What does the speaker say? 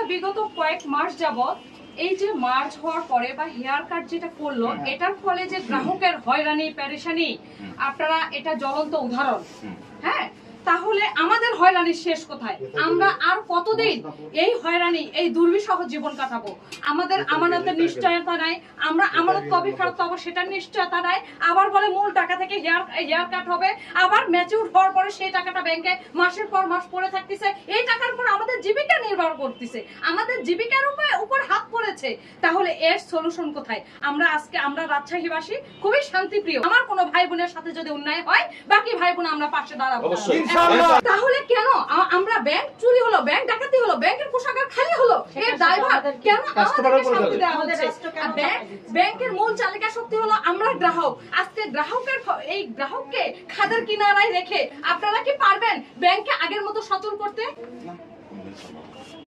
বিগত কয়েক মাস যাবত এই যে মার্চ হওয়ার পরে বা হেয়ার কাট যেটা করলো এটার ফলে যে গ্রাহকের হয়রানি পেরেশানি আপনারা এটা জ্বলন্ত উদাহরণ। হ্যাঁ, তাহলে আমাদের হয়রানির শেষ কোথায়? আমরা আর কতদিন এই হয়রানি এই দুর্বিষহ জীবন কাটাবো? আমাদের আমানতের নিশ্চয়তা নাই, আমরা আমানত কবে ফেরত পাবো সেটার নিশ্চয়তা নাই। আবার বলে মূল টাকা থেকে হেয়ার কাট হবে, আবার ম্যাচিউর হওয়ার পরে সেই টাকাটা ব্যাংকে মাসের পর মাস পড়ে থাকতেছে। এই টাকার উপর আমাদের জীবিকা নির্ভর করতেছে, আমাদের জীবিকার উপর হাত পড়েছে। তাহলে এর সলিউশন কোথায়? আমরা রাজশাহীবাসী খুবই শান্তিপ্রিয়। আমার কোনো ভাই বোনের সাথে যদি অন্যায় হয়, বাকি ভাই বোন আমরা পাশে দাঁড়াবো। তাহলে কেন আমরা ব্যাংক চুরি হলো, ব্যাংক ডাকাতি হলো, ব্যাংকের কোষাগার খালি হলো, এর দায়ভার কেন আমাদেরকে শাস্তি দেওয়া হচ্ছে? ব্যাংকের মূল চালিকা শক্তি হলো আমরা গ্রাহক। আজকে গ্রাহককে খাদের কিনারায় রেখে আপনারা কি পারবেন ব্যাংককে আগের মতো সচল করতে?